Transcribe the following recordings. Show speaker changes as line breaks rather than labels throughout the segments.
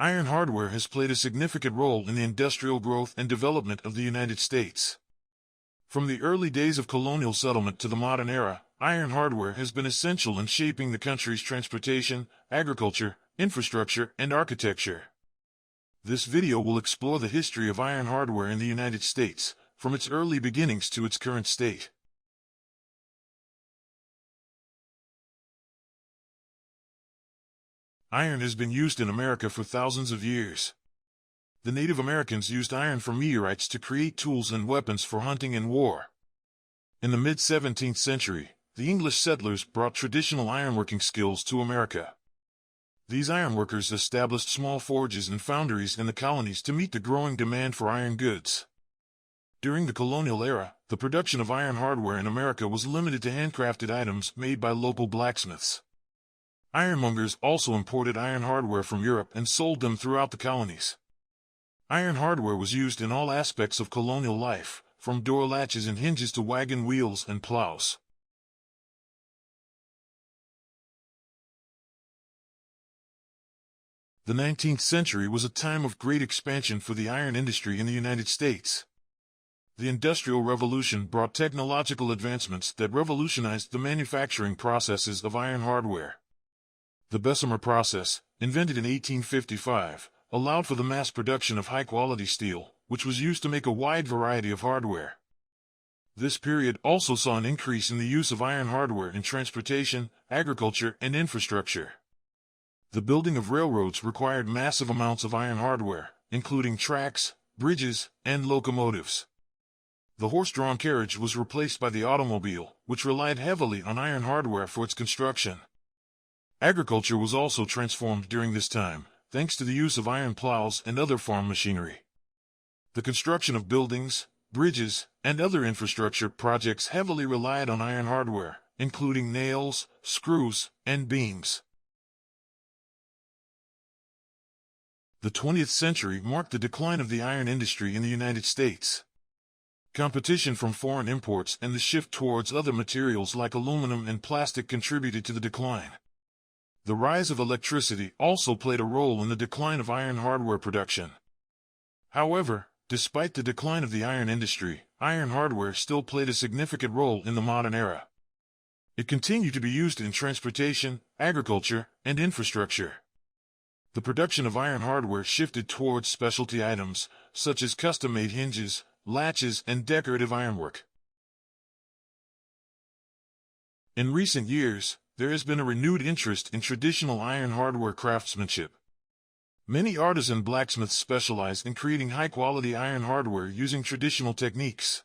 Iron hardware has played a significant role in the industrial growth and development of the United States. From the early days of colonial settlement to the modern era, iron hardware has been essential in shaping the country's transportation, agriculture, infrastructure, and architecture. This video will explore the history of iron hardware in the United States, from its early beginnings to its current state. Iron has been used in America for thousands of years. The Native Americans used iron from meteorites to create tools and weapons for hunting and war. In the mid-17th century, the English settlers brought traditional ironworking skills to America. These ironworkers established small forges and foundries in the colonies to meet the growing demand for iron goods. During the colonial era, the production of iron hardware in America was limited to handcrafted items made by local blacksmiths. Ironmongers also imported iron hardware from Europe and sold them throughout the colonies. Iron hardware was used in all aspects of colonial life, from door latches and hinges to wagon wheels and plows. The 19th century was a time of great expansion for the iron industry in the United States. The Industrial Revolution brought technological advancements that revolutionized the manufacturing processes of iron hardware. The Bessemer process, invented in 1855, allowed for the mass production of high-quality steel, which was used to make a wide variety of hardware. This period also saw an increase in the use of iron hardware in transportation, agriculture, and infrastructure. The building of railroads required massive amounts of iron hardware, including tracks, bridges, and locomotives. The horse-drawn carriage was replaced by the automobile, which relied heavily on iron hardware for its construction. Agriculture was also transformed during this time, thanks to the use of iron plows and other farm machinery. The construction of buildings, bridges, and other infrastructure projects heavily relied on iron hardware, including nails, screws, and beams. The 20th century marked the decline of the iron industry in the United States. Competition from foreign imports and the shift towards other materials like aluminum and plastic contributed to the decline. The rise of electricity also played a role in the decline of iron hardware production. However, despite the decline of the iron industry, iron hardware still played a significant role in the modern era. It continued to be used in transportation, agriculture, and infrastructure. The production of iron hardware shifted towards specialty items, such as custom-made hinges, latches, and decorative ironwork. In recent years, there has been a renewed interest in traditional iron hardware craftsmanship. Many artisan blacksmiths specialize in creating high-quality iron hardware using traditional techniques.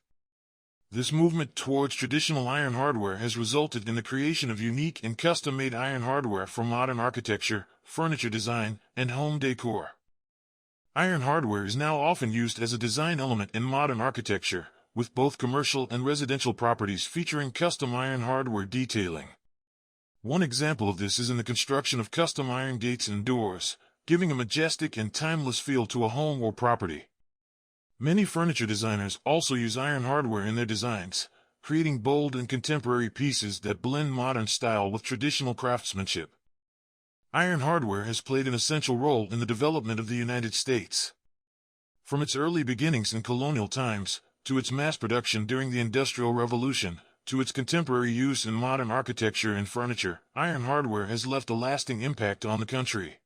This movement towards traditional iron hardware has resulted in the creation of unique and custom-made iron hardware for modern architecture, furniture design, and home decor. Iron hardware is now often used as a design element in modern architecture, with both commercial and residential properties featuring custom iron hardware detailing. One example of this is in the construction of custom iron gates and doors, giving a majestic and timeless feel to a home or property. Many furniture designers also use iron hardware in their designs, creating bold and contemporary pieces that blend modern style with traditional craftsmanship. Iron hardware has played an essential role in the development of the United States. From its early beginnings in colonial times, to its mass production during the Industrial Revolution, to its contemporary use in modern architecture and furniture, iron hardware has left a lasting impact on the country.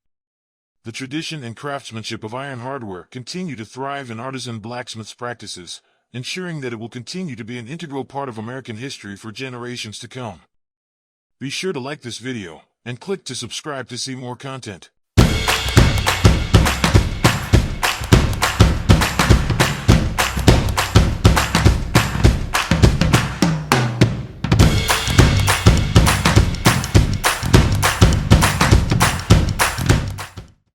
The tradition and craftsmanship of iron hardware continue to thrive in artisan blacksmiths' practices, ensuring that it will continue to be an integral part of American history for generations to come. Be sure to like this video, and click to subscribe to see more content.